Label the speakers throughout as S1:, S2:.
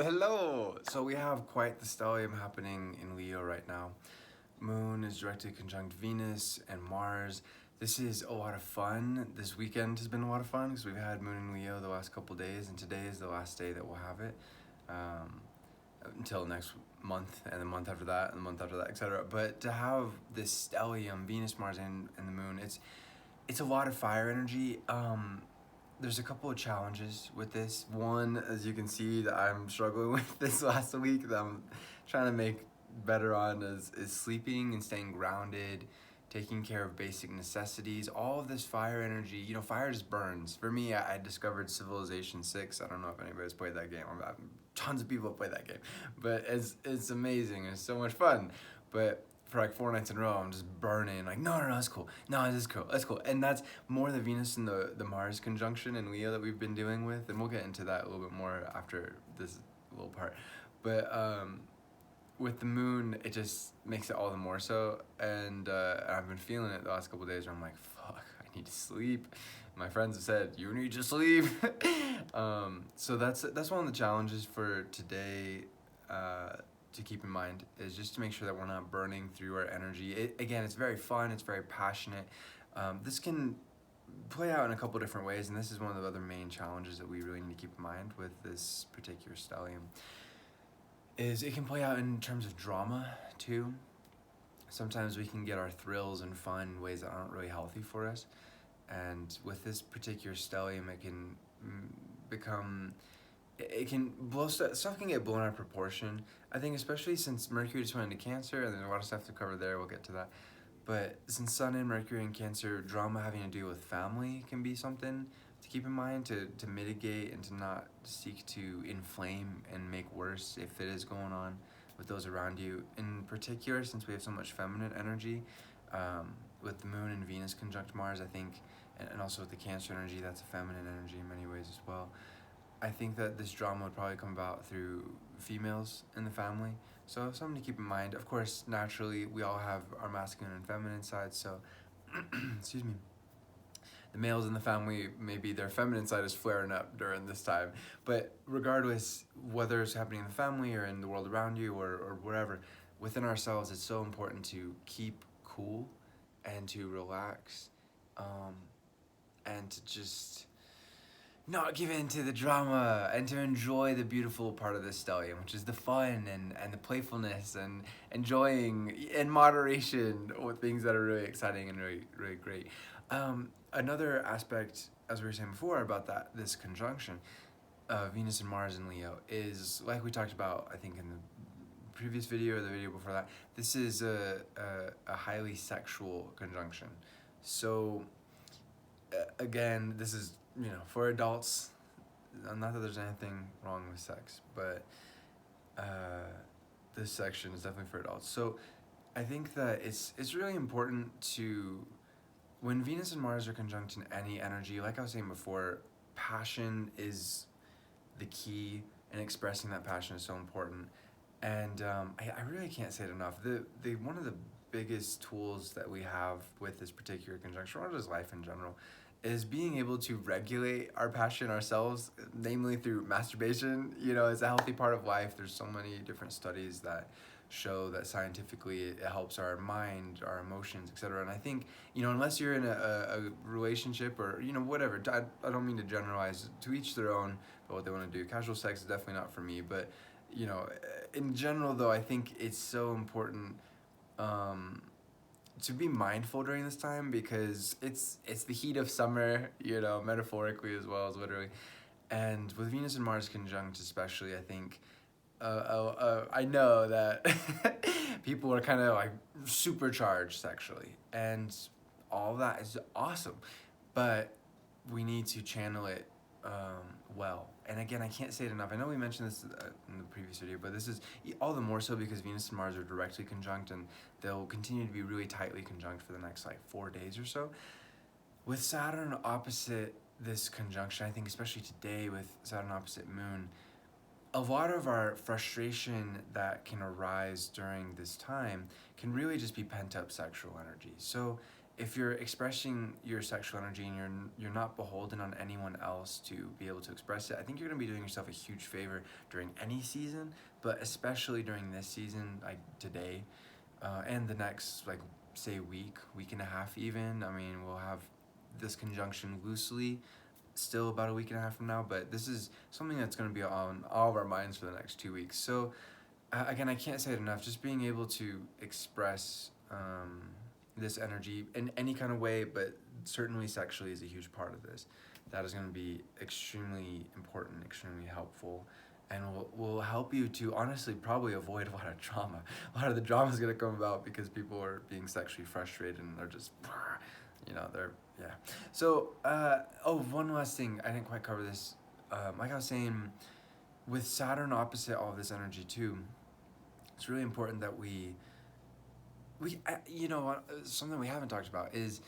S1: Hello! So we have quite the stellium happening in Leo right now. Moon is directly conjunct Venus and Mars. This is a lot of fun. This weekend has been a lot of fun because we've had Moon in Leo the last couple days, and today is the last day that we'll have it until next month, and the month after that, and the month after that, etc. But to have this stellium, Venus, Mars, and the Moon, it's a lot of fire energy. There's a couple of challenges with this. One, as you can see, that I'm struggling with this last week that I'm trying to make better on is sleeping and staying grounded, taking care of basic necessities. All of this fire energy, fire just burns. For me, I discovered Civilization 6. I don't know if anybody's played that game. Tons of people have played that game. But it's amazing. It's so much fun. But for like 4 nights in a row, I'm just burning. Like, no, that's cool. No, this is cool. That's cool. And that's more the Venus and the Mars conjunction in Leo that we've been dealing with. And we'll get into that a little bit more after this little part. But with the Moon, it just makes it all the more so. And I've been feeling it the last couple of days where I'm like, fuck, I need to sleep. My friends have said, you need to sleep. So that's one of the challenges for today. To keep in mind is just to make sure that we're not burning through our energy. Again, it's very fun, it's very passionate. This can play out in a couple different ways, and this is one of the other main challenges that we really need to keep in mind with this particular stellium, is it can play out in terms of drama too. Sometimes we can get our thrills and fun in ways that aren't really healthy for us, and with this particular stellium, it can become it can blow stuff can get blown out of proportion. I think especially since Mercury just went into Cancer, and there's a lot of stuff to cover there. We'll get to that. But since Sun and Mercury in Cancer, drama having to do with family can be something to keep in mind to mitigate and to not seek to inflame and make worse if it is going on with those around you. In particular, since we have so much feminine energy, with the Moon and Venus conjunct Mars, I think, and also with the Cancer energy, that's a feminine energy in many ways as well. I think that this drama would probably come about through females in the family. So something to keep in mind. Of course, naturally, we all have our masculine and feminine sides. So, excuse me. The males in the family, maybe their feminine side is flaring up during this time. But regardless, whether it's happening in the family or in the world around you or wherever, within ourselves, it's so important to keep cool and to relax and to just not give in to the drama and to enjoy the beautiful part of the stellium, which is the fun and the playfulness and enjoying in moderation with things that are really exciting and really, really great. Another aspect, as we were saying before, about this conjunction of Venus and Mars in Leo is, like we talked about, I think in the previous video or the video before that, this is a highly sexual conjunction. So again, this is, for adults. Not that there's anything wrong with sex, but this section is definitely for adults. So I think that it's really important to, when Venus and Mars are conjunct in any energy, like I was saying before, passion is the key, and expressing that passion is so important. And I really can't say it enough. The one of the biggest tools that we have with this particular conjunction, or just life in general, is being able to regulate our passion ourselves, namely through masturbation. It's a healthy part of life. There's so many different studies that show that scientifically it helps our mind, our emotions, etc. And I think, unless you're in a relationship or, whatever, I don't mean to generalize, to each their own about what they want to do. Casual sex is definitely not for me, but, in general, though, I think it's so important to be mindful during this time, because it's the heat of summer, metaphorically as well as literally. And with Venus and Mars conjunct especially, I think, I know that people are kind of like supercharged sexually, and all that is awesome, but we need to channel it well. And again, I can't say it enough. I know we mentioned this in the previous video, but this is all the more so because Venus and Mars are directly conjunct, and they'll continue to be really tightly conjunct for the next 4 days or so. With Saturn opposite this conjunction, I think especially today with Saturn opposite Moon, a lot of our frustration that can arise during this time can really just be pent up sexual energy. So if you're expressing your sexual energy and you're not beholden on anyone else to be able to express it, I think you're gonna be doing yourself a huge favor during any season, but especially during this season, like today, and the next, like, say week and a half even. I mean, we'll have this conjunction loosely still about a week and a half from now, but this is something that's going to be on all of our minds for the next 2 weeks. So again, I can't say it enough, just being able to express this energy in any kind of way, but certainly sexually is a huge part of this. That is going to be extremely important, extremely helpful, and will help you to honestly probably avoid a lot of drama. A lot of the drama is going to come about because people are being sexually frustrated and they're just, they're, yeah. So, one last thing, I didn't quite cover this. Like I was saying, with Saturn opposite all of this energy too, it's really important that something we haven't talked about is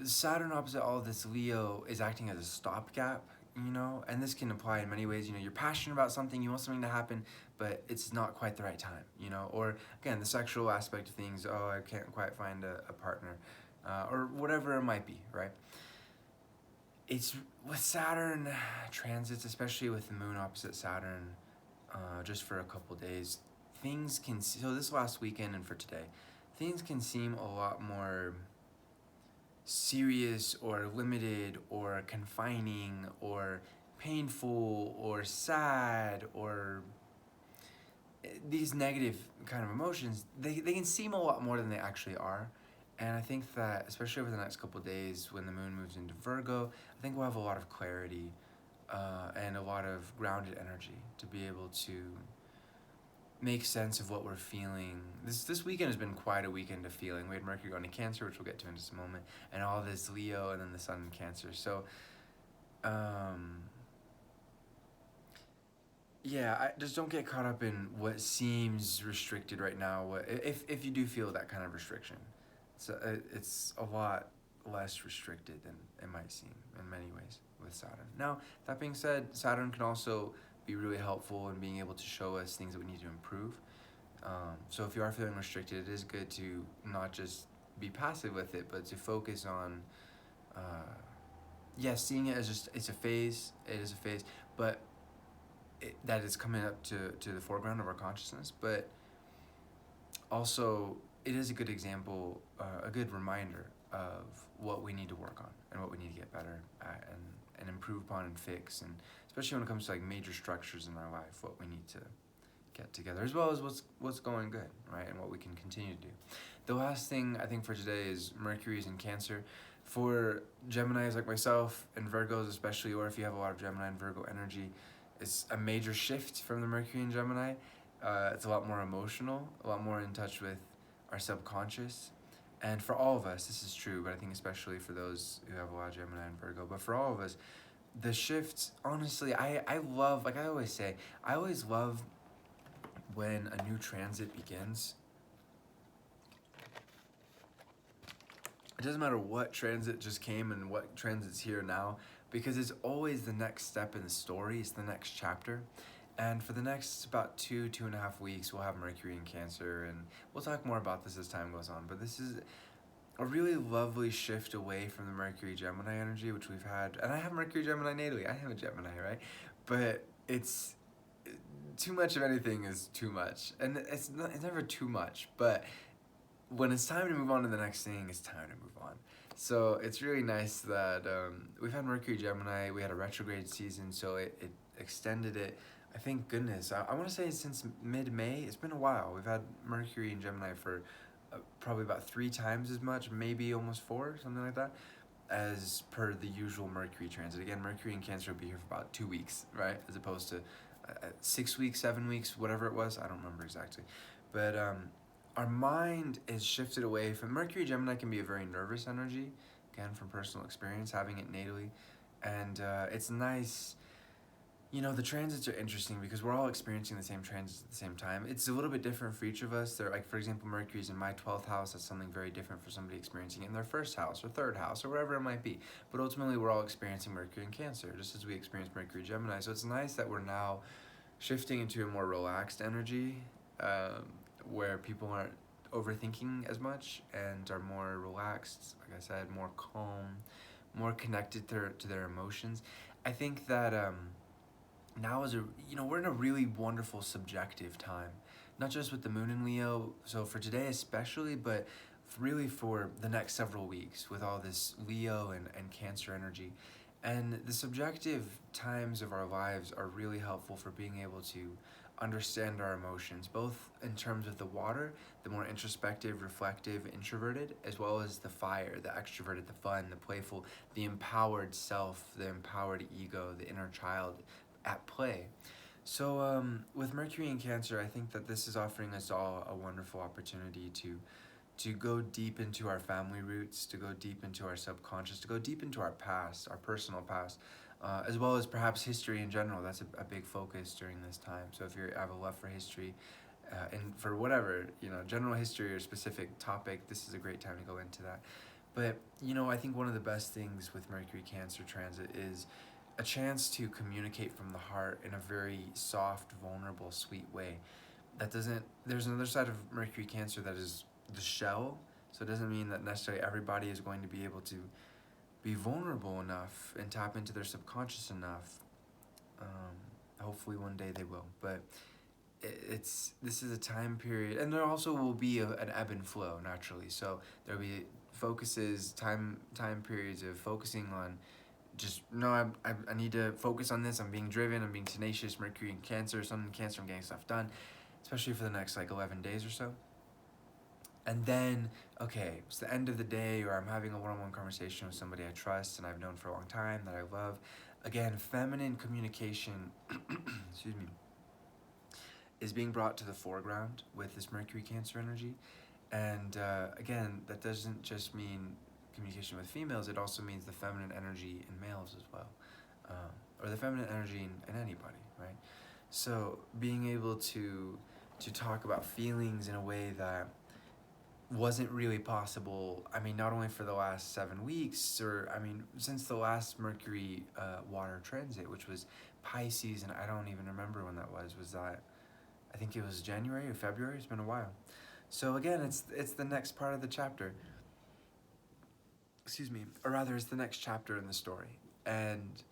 S1: Saturn opposite all of this Leo is acting as a stopgap, and this can apply in many ways. You're passionate about something, you want something to happen, but it's not quite the right time, or again, the sexual aspect of things, oh, I can't quite find a partner, or whatever it might be, right? It's with Saturn transits, especially with the moon opposite Saturn, just for a couple days, so this last weekend and for today, things can seem a lot more serious or limited or confining or painful or sad, or these negative kind of emotions, they can seem a lot more than they actually are. And I think that especially over the next couple of days when the moon moves into Virgo, I think we'll have a lot of clarity and a lot of grounded energy to be able to make sense of what we're feeling. This weekend has been quite a weekend of feeling. We had Mercury going to Cancer, which we'll get to in just a moment, and all this Leo, and then the Sun in Cancer. So, I just don't get caught up in what seems restricted right now. If you do feel that kind of restriction, so it's a lot less restricted than it might seem in many ways with Saturn. Now, that being said, Saturn can also be really helpful in being able to show us things that we need to improve. So if you are feeling restricted, it is good to not just be passive with it, but to focus on, seeing it as just, it's a phase, it is a phase, but that is coming up to the foreground of our consciousness, but also it is a good example, a good reminder of what we need to work on and what we need to get better at and improve upon and fix, and especially when it comes to like major structures in our life, what we need to get together, as well as what's going good, right, and what we can continue to do. The last thing I think for today is Mercury's in Cancer. For Geminis like myself, and Virgos especially, or if you have a lot of Gemini and Virgo energy, it's a major shift from the Mercury in Gemini. It's a lot more emotional, a lot more in touch with our subconscious. And for all of us, this is true, but I think especially for those who have a lot of Gemini and Virgo, but for all of us, the shifts, honestly, I love, like I always say, I always love when a new transit begins. It doesn't matter what transit just came and what transit's here now, because it's always the next step in the story, it's the next chapter. And for the next about 2.5 weeks, we'll have Mercury in Cancer, and we'll talk more about this as time goes on. But this is a really lovely shift away from the Mercury Gemini energy, which we've had. And I have Mercury Gemini natally. I am a Gemini, right? But it's too much of anything is too much, and it's never too much. But when it's time to move on to the next thing, it's time to move on. So it's really nice that we've had Mercury Gemini. We had a retrograde season, so it extended it. I think goodness, I want to say since mid-May. It's been a while. We've had Mercury in Gemini for probably about 3 times as much, maybe almost 4, something like that, as per the usual Mercury transit. Again, Mercury in Cancer will be here for about 2 weeks, right? As opposed to 6 weeks, 7 weeks, whatever it was. I don't remember exactly. But our mind is shifted away from Mercury. Gemini can be a very nervous energy, again, from personal experience, having it natally. And it's nice. The transits are interesting because we're all experiencing the same transits at the same time. It's a little bit different for each of us. They're like, for example, Mercury's in my 12th house. That's something very different for somebody experiencing it in their 1st house or 3rd house or wherever it might be. But ultimately, we're all experiencing Mercury in Cancer, just as we experience Mercury Gemini. So it's nice that we're now shifting into a more relaxed energy, where people aren't overthinking as much and are more relaxed, like I said, more calm, more connected to their emotions. I think that now is we're in a really wonderful subjective time, not just with the moon in Leo, so for today especially, but really for the next several weeks with all this Leo and Cancer energy. And the subjective times of our lives are really helpful for being able to understand our emotions, both in terms of the water, the more introspective, reflective, introverted, as well as the fire, the extroverted, the fun, the playful, the empowered self, the empowered ego, the inner child at play. So with Mercury in Cancer, I think that this is offering us all a wonderful opportunity to go deep into our family roots, to go deep into our subconscious, to go deep into our past, our personal past, as well as perhaps history in general. That's a big focus during this time. So if you have a love for history, and for whatever, general history or specific topic, this is a great time to go into that. But, I think one of the best things with Mercury Cancer transit is a chance to communicate from the heart in a very soft, vulnerable, sweet way. There's another side of Mercury Cancer that is the shell, so it doesn't mean that necessarily everybody is going to be able to be vulnerable enough and tap into their subconscious enough. Hopefully one day they will, but this is a time period, and there also will be an ebb and flow naturally. So there'll be time periods of focusing on just no, I need to focus on this. I'm being driven. I'm being tenacious. Mercury in Cancer, Sun in Cancer. I'm getting stuff done, especially for the next 11 days or so. And then, okay, it's the end of the day, or I'm having a one-on-one conversation with somebody I trust and I've known for a long time that I love. Again, feminine communication, excuse me, is being brought to the foreground with this Mercury Cancer energy. And again, that doesn't just mean communication with females, it also means the feminine energy in males as well. Or the feminine energy in anybody, right? So being able to talk about feelings in a way that wasn't really possible, not only for the last 7 weeks, or since the last Mercury water transit, which was Pisces, and I don't even remember when that was that, I think it was January or February. It's been a while. So again, it's the next part of the chapter, excuse me, or rather it's the next chapter in the story, and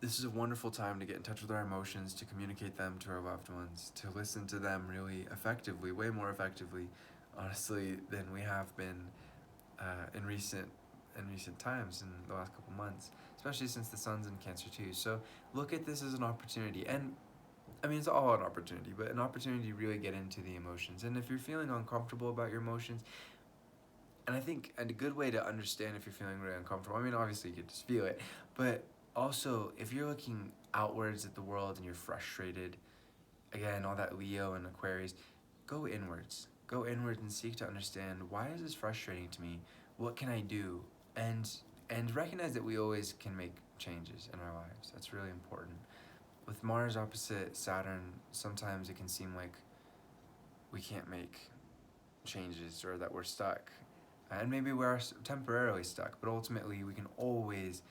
S1: this is a wonderful time to get in touch with our emotions, to communicate them to our loved ones, to listen to them really effectively, way more effectively, honestly, than we have been in recent times, in the last couple months, especially since the sun's in Cancer too. So look at this as an opportunity, and it's all an opportunity, but an opportunity to really get into the emotions. And if you're feeling uncomfortable about your emotions, and I think a good way to understand if you're feeling really uncomfortable, obviously you could just feel it, but also if you're looking outwards at the world and you're frustrated, again, all that Leo and Aquarius, go inwards. Go inwards and seek to understand, why is this frustrating to me? What can I do? And recognize that we always can make changes in our lives. That's really important. With Mars opposite Saturn, sometimes it can seem like we can't make changes, or that we're stuck. And maybe we're temporarily stuck, but ultimately we can always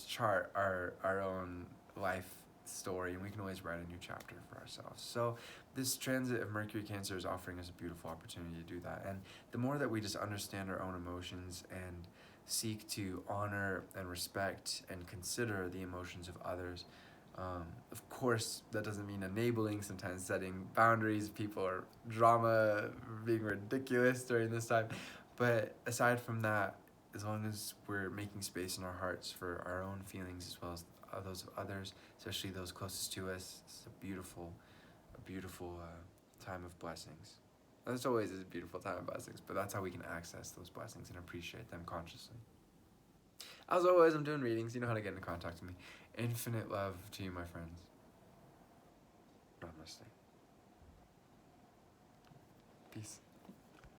S1: chart our own life story, and we can always write a new chapter for ourselves. So this transit of Mercury Cancer is offering us a beautiful opportunity to do that. And the more that we just understand our own emotions and seek to honor and respect and consider the emotions of others, of course, that doesn't mean enabling, sometimes setting boundaries. People are being ridiculous during this time. But aside from that, as long as we're making space in our hearts for our own feelings as well as those of others, especially those closest to us, it's a beautiful time of blessings. There's always a beautiful time of blessings, but that's how we can access those blessings and appreciate them consciously. As always, I'm doing readings. You know how to get in contact with me. Infinite love to you, my friends. Namaste. Peace.